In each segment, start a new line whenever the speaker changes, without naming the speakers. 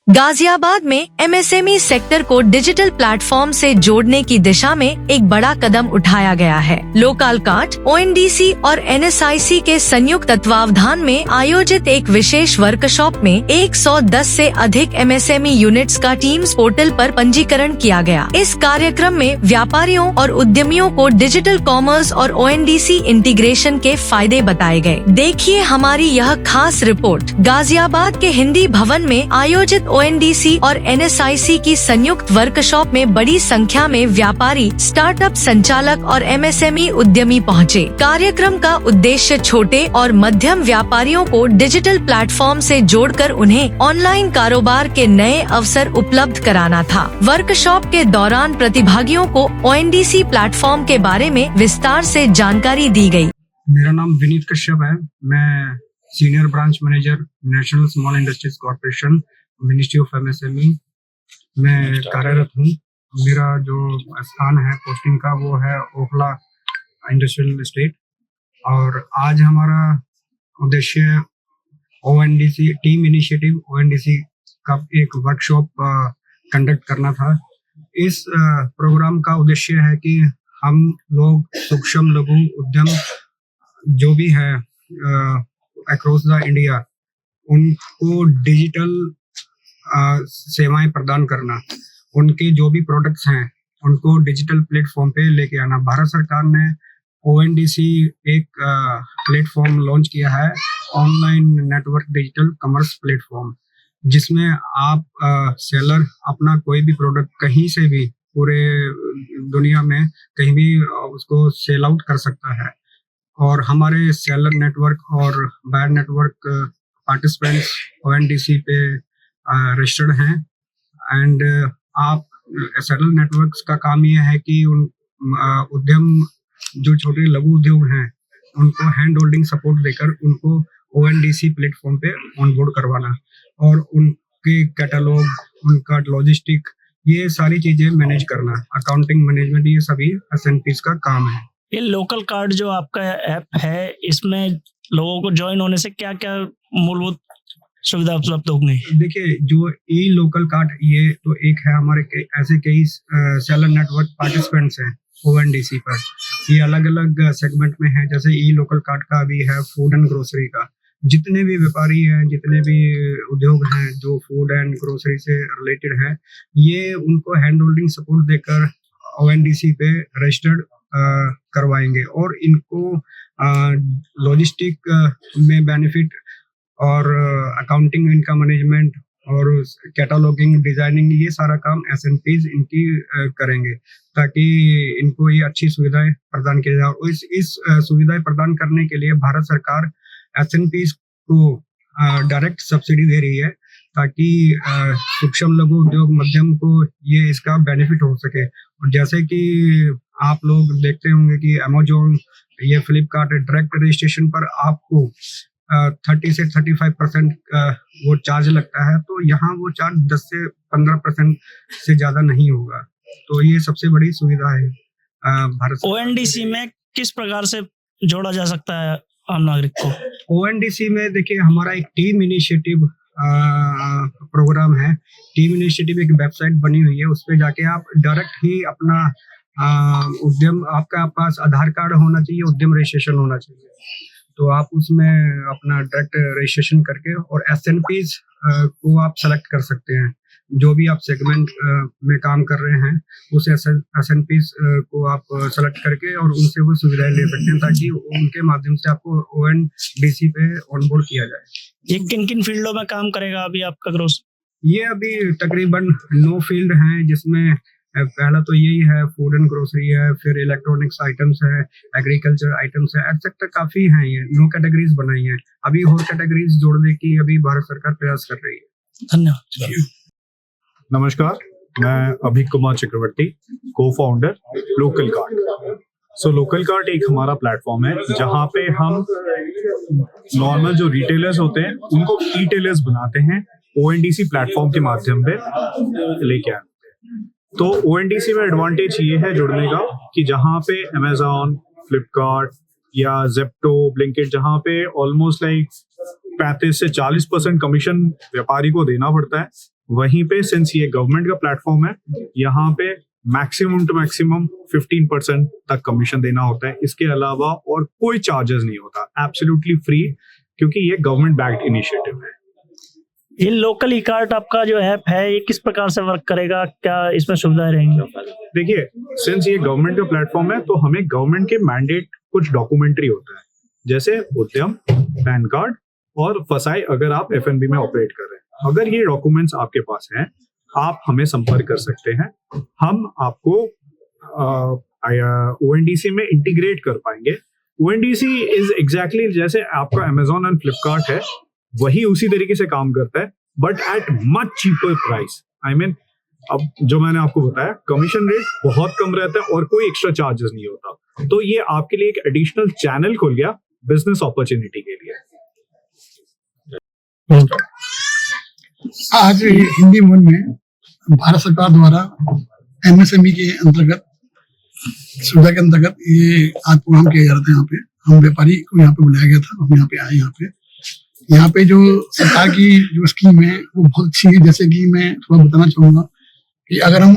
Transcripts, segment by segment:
गाजियाबाद में MSME sector को digital platform से जोड़ने की दिशा में एक बड़ा कदम उठाया गया है। लोकल कार्ट, ओएनडीसी और एनएसआईसी के संयुक्त तत्वावधान में आयोजित एक विशेष वर्कशॉप में 110 से अधिक एमएसएमई यूनिट्स का टीम्स पोर्टल पर पंजीकरण किया गया। इस कार्यक्रम में व्यापारियों और उद्यमियों को डिजिटल कॉमर्स और ओएनडीसी इंटीग्रेशन के फायदे बताए गए। देखिए हमारी यह खास रिपोर्ट। गाजियाबाद के हिंदी भवन में आयोजित ओएनडीसी और एनएसआईसी की संयुक्त वर्कशॉप में बड़ी संख्या में व्यापारी, स्टार्टअप संचालक और एमएसएमई उद्यमी पहुंचे। कार्यक्रम का उद्देश्य छोटे और मध्यम व्यापारियों को डिजिटल प्लेटफॉर्म से जोड़कर उन्हें ऑनलाइन कारोबार के नए अवसर उपलब्ध कराना था। वर्कशॉप के दौरान प्रतिभागियों को ओएनडीसी प्लेटफॉर्म के बारे में विस्तार से जानकारी दी गई।
मेरा नाम विनीत कश्यप है। मैं senior branch manager national small industries corporation, ministry of MSME में कार्यरत हूँ। मेरा जो स्थान है पोस्टिंग का वो है ओखला इंडस्ट्रियल एस्टेट। और आज हमारा उद्देश्य ओएनडीसी टीम इनिशिएटिव ओएनडीसी का एक वर्कशॉप कंडक्ट करना था। इस प्रोग्राम का उद्देश्य है कि हम लोग सूक्ष्म लघु उद्यम जो भी है अक्रॉस द इंडिया, उनको डिजिटल सेवाएं प्रदान करना, उनके जो भी प्रोडक्ट्स हैं उनको डिजिटल प्लेटफॉर्म पे लेके आना। भारत सरकार ने ओएनडीसी एक प्लेटफॉर्म लॉन्च किया है, online network digital commerce platform, जिसमें आप सेलर अपना कोई भी प्रोडक्ट कहीं से भी पूरे दुनिया में कहीं भी उसको सेल आउट कर सकता है। और हमारे सेलर नेटवर्क और बायर नेटवर्क पार्टिसिपेंट्स ओएनडीसी पे रजिस्टर्ड हैं। एंड आप सेलर नेटवर्क्स का काम ये है कि उन उद्यम जो छोटे लघु उद्योग हैं उनको हैंड होल्डिंग सपोर्ट देकर उनको ओएनडीसी प्लेटफॉर्म पे ऑनबोर्ड करवाना और उनके कैटलॉग, उनका लॉजिस्टिक, ये सारी चीजें मैनेज करना, अकाउंटिंग मैनेजमेंट, ये सभी एसएनपीज का काम है।
ये लोकल कार्ड जो आपका ऐप है, इसमें लोगों को ज्वाइन होने से क्या क्या मूलभूत सुविधा उपलब्ध होंगी? देखिए,
जो ई लोकल कार्ड, ये तो एक है, हमारे ऐसे कई सेलर नेटवर्क पार्टिसिपेंट्स हैं ओएनडीसी पर। ये अलग अलग सेगमेंट में है। जैसे ई लोकल कार्ड का भी है फूड एंड ग्रोसरी का। जितने भी व्यापारी हैं, जितने भी उद्योग हैं जो फूड एंड ग्रोसरी से रिलेटेड है, ये उनको हैंड होल्डिंग सपोर्ट देकर ओएनडीसी पे रजिस्टर्ड करवाएंगे और इनको लॉजिस्टिक में बेनिफिट और अकाउंटिंग, इनका मैनेजमेंट और कैटलॉगिंग, डिजाइनिंग, ये सारा काम एसएनपीज इनकी करेंगे, ताकि इनको ये अच्छी सुविधाएं प्रदान की जाए। और इस सुविधाएं प्रदान करने के लिए भारत सरकार एसएनपीज को डायरेक्ट सब्सिडी दे रही है, ताकि सूक्ष्म लघु उद्योग मध्यम को ये इसका बेनिफिट हो सके। और जैसे कि आप लोग देखते होंगे कि अमेजोन, ये फ्लिपकार्ट, डायरेक्ट रजिस्ट्रेशन पर आपको 30 से 35% वो चार्ज लगता है, तो यहाँ वो चार्ज 10 से 15% से ज्यादा नहीं होगा। तो ये सबसे बड़ी सुविधा है भारत।
ओएनडीसी में किस प्रकार से जोड़ा जा सकता है आम नागरिक को?
ओएनडीसी में देखिए, हमारा एक टीम इनिशिएटिव प्रोग्राम है। टीम इनिशिएटिव एक वेबसाइट बनी हुई है, उस पर जाके आप डायरेक्ट ही अपना उद्यम, आपका पास आधार कार्ड होना चाहिए, उद्यम रजिस्ट्रेशन होना चाहिए, तो आप उसमें अपना डायरेक्ट रजिस्ट्रेशन करके और एसएनपीज को आप सेलेक्ट कर सकते हैं। जो भी आप सेगमेंट में काम कर रहे हैं, उस एसएनपीज को आप सेलेक्ट करके और उनसे वो सुविधाएं ले सकते हैं, ताकि उनके माध्यम से आपको ओएनडीसी पे ऑनबोर्ड किया जाए।
ये किन किन फील्डों में काम करेगा अभी आपका ग्रोस?
ये अभी तकरीबन 9 फील्ड हैं, जिसमें पहला तो यही है, फूड एंड ग्रोसरी है, फिर इलेक्ट्रॉनिक्स आइटम्स है, एग्रीकल्चर आइटम्स है, एक्सेट्रा काफी हैं। ये 9 कैटेगरीज बनाई हैं। अभी और कैटेगरीज जोड़ने की अभी भारत सरकार प्रयास कर रही है।
धन्यवाद।
नमस्कार, मैं अभिक कुमार चक्रवर्ती, को founder local card. So local card एक हमारा प्लेटफॉर्म है जहाँ पे हम नॉर्मल जो रिटेलर्स होते हैं उनको ई टेलर्स बनाते हैं, ओएनडीसी प्लेटफॉर्म के माध्यम पे लेके आते हैं। तो ओएनडीसी में एडवांटेज ये है जुड़ने का कि जहाँ पे अमेजॉन, फ्लिपकार्ट या जेप्टो, ब्लिंकिट, जहाँ पे ऑलमोस्ट लाइक 35 से 40% कमीशन व्यापारी को देना पड़ता है, वहीं पे सिंस ये गवर्नमेंट का प्लेटफॉर्म है, यहाँ पे मैक्सिमम टू मैक्सिमम 15% तक कमीशन देना होता है। इसके अलावा और कोई चार्जेस नहीं होता, एब्सोल्युटली फ्री, क्योंकि ये गवर्नमेंट बैक्ड इनिशिएटिव है।
ये लोकल ई कार्ट आपका जो ऐप है ये किस प्रकार से वर्क करेगा, क्या इसमें सुविधाएं रहेंगी?
देखिए, सिंस ये गवर्नमेंट का प्लेटफॉर्म है तो हमें गवर्नमेंट के मैंडेट कुछ डॉक्यूमेंट्री होता है, जैसे उद्यम, पैन कार्ड और फसाई अगर आप एफएनबी में ऑपरेट कर रहे हैं। अगर ये डॉक्यूमेंट्स आपके पास हैं, आप हमें संपर्क कर सकते हैं। हम आपको ओएनडीसी में इंटीग्रेट कर पाएंगे। ओएनडीसी इज एग्जैक्टली जैसे आपका अमेजोन एंड फ्लिपकार्ट है, वही उसी तरीके से काम करता है, but at much cheaper price. I mean, अब जो मैंने आपको बताया, कमीशन रेट बहुत कम रहता है और कोई एक्स्ट्रा चार्जेस नहीं होता। तो ये आपके लिए एक एडिशनल चैनल खुल गया बिजनेस अपॉर्चुनिटी के लिए।
आज हिंदी मोड में भारत सरकार द्वारा एमएसएमई के अंतर्गत सुविधा के अंतर्गत ये आज प्रोग्राम किया जा रहा था। यहाँ पे हम व्यापारी को यहाँ पे बुलाया गया था, हम यहाँ पे आए। यहाँ पे जो सरकार की जो स्कीम है वो बहुत अच्छी है। जैसे कि मैं थोड़ा बताना चाहूंगा कि अगर हम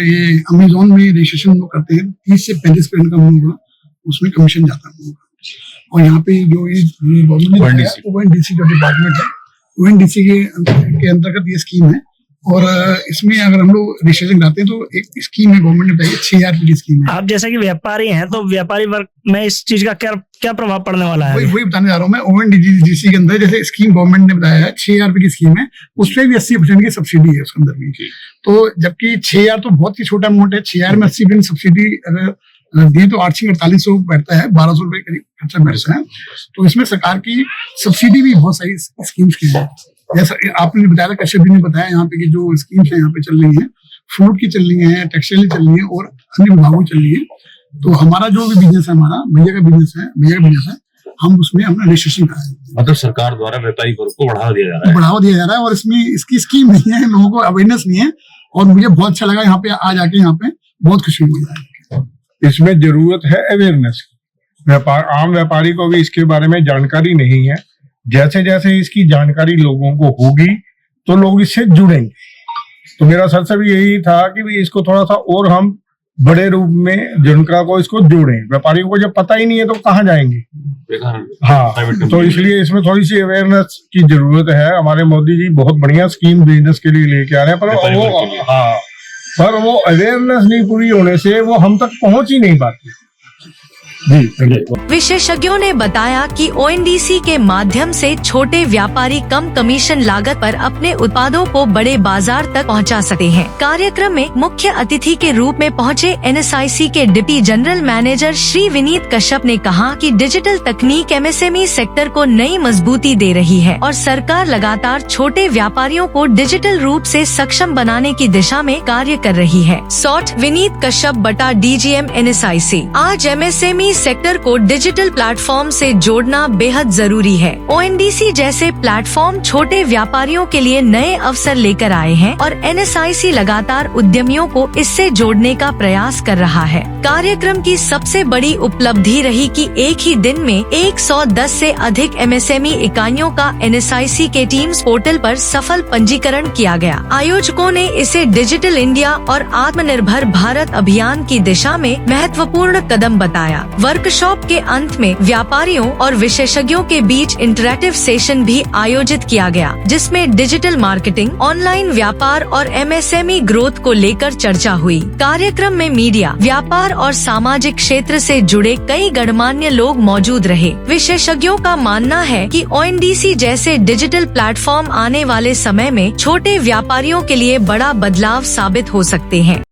ये अमेजोन में रजिस्ट्रेशन करते हैं 30 से 35% का होगा, उसमें कमीशन जाता होगा। और यहाँ पे जो ओएनडीसी का डिपार्टमेंट है, ओएनडीसी के अंतर्गत ये स्कीम है। और इसमें अगर हम लोग रजिस्ट्रेशन कराते हैं तो एक स्कीम है, गवर्नमेंट ने बताई 6,000 रुपए की स्कीम है।
आप जैसे कि व्यापारी हैं तो व्यापारी वर्ग में इस चीज का क्या प्रभाव पड़ने वाला है?
वही बताने जा रहा हूँ मैं। ओएनडीसी के अंदर जैसे स्कीम गवर्नमेंट ने बताया है 6,000 रुपए की स्कीम है, उसमें भी 80% की सब्सिडी है उसके अंदर भी। तो जबकि 6,000 तो बहुत ही छोटा अमाउंट है। 6,000 में 80% सब्सिडी अगर दिए तो 848 बैठता है, 1,200 रुपए करीब खर्चा बैठता है। तो इसमें सरकार की सब्सिडी भी बहुत सारी स्कीम्स की है। जैसा आपने बताया, कश्यप जी ने बताया, यहाँ पे की जो स्कीम्स है यहाँ पे चल रही है, फूड की चल रही है, टेक्सटाइल चल रही है और अन्य विभागों की चल रही है। तो हमारा जो भी बिजनेस है, हमारा भैया का बिजनेस है, हम उसमें अपना रजिस्ट्रेशन कराएंगे।
मतलब सरकार द्वारा व्यापारी वर्ग को बढ़ावा दिया जा रहा है। और
इसमें इसकी स्कीम नहीं है, लोगों को अवेयरनेस नहीं है। और मुझे बहुत अच्छा लगा यहाँ पे आ जाके, यहाँ पे बहुत खुशी हुई।
इसमें जरूरत है अवेयरनेस। आम व्यापारी को भी इसके बारे में जानकारी नहीं है। जैसे जैसे इसकी जानकारी लोगों को होगी तो लोग इससे जुड़ेंगे। तो मेरा सर से भी यही था कि भी इसको थोड़ा सा और हम बड़े रूप में जनता को इसको जोड़ें। व्यापारियों को जब पता ही नहीं है तो कहाँ जाएंगे? हाँ, तो इसलिए इसमें थोड़ी सी अवेयरनेस की जरूरत है। हमारे मोदी जी बहुत बढ़िया स्कीम बिजनेस के लिए लेके आ रहे हैं, पर वो अवेयरनेस नहीं पूरी होने से वो हम तक पहुंच ही नहीं पाती।
विशेषज्ञों ने बताया कि ओएनडीसी के माध्यम से छोटे व्यापारी कम कमीशन लागत पर अपने उत्पादों को बड़े बाजार तक पहुंचा सकते हैं। कार्यक्रम में मुख्य अतिथि के रूप में पहुंचे एनएसआईसी के deputy general manager Shri Vineet Kashyap ने कहा कि डिजिटल तकनीक एमएसएमई सेक्टर को नई मजबूती दे रही है और सरकार लगातार छोटे व्यापारियों को डिजिटल रूप से सक्षम बनाने की दिशा में कार्य कर रही है। विनीत कश्यप बटा DGM एनएसआईसी। आज एमएसएमई सेक्टर को डिजिटल प्लेटफॉर्म से जोड़ना बेहद जरूरी है। ओएनडीसी जैसे प्लेटफॉर्म छोटे व्यापारियों के लिए नए अवसर लेकर आए हैं और एनएसआईसी लगातार उद्यमियों को इससे जोड़ने का प्रयास कर रहा है। कार्यक्रम की सबसे बड़ी उपलब्धि रही कि एक ही दिन में 110 से अधिक एमएसएमई इकाइयों का एनएसआईसी के टीम्स पोर्टल पर सफल पंजीकरण किया गया। आयोजकों ने इसे डिजिटल इंडिया और आत्मनिर्भर भारत अभियान की दिशा में महत्वपूर्ण कदम बताया। वर्कशॉप के अंत में व्यापारियों और विशेषज्ञों के बीच इंटरैक्टिव सेशन भी आयोजित किया गया, जिसमें डिजिटल मार्केटिंग, ऑनलाइन व्यापार और एमएसएमई ग्रोथ को लेकर चर्चा हुई। कार्यक्रम में मीडिया, व्यापार और सामाजिक क्षेत्र से जुड़े कई गणमान्य लोग मौजूद रहे। विशेषज्ञों का मानना है कि ओएनडीसी जैसे डिजिटल प्लेटफॉर्म आने वाले समय में छोटे व्यापारियों के लिए बड़ा बदलाव साबित हो सकते हैं।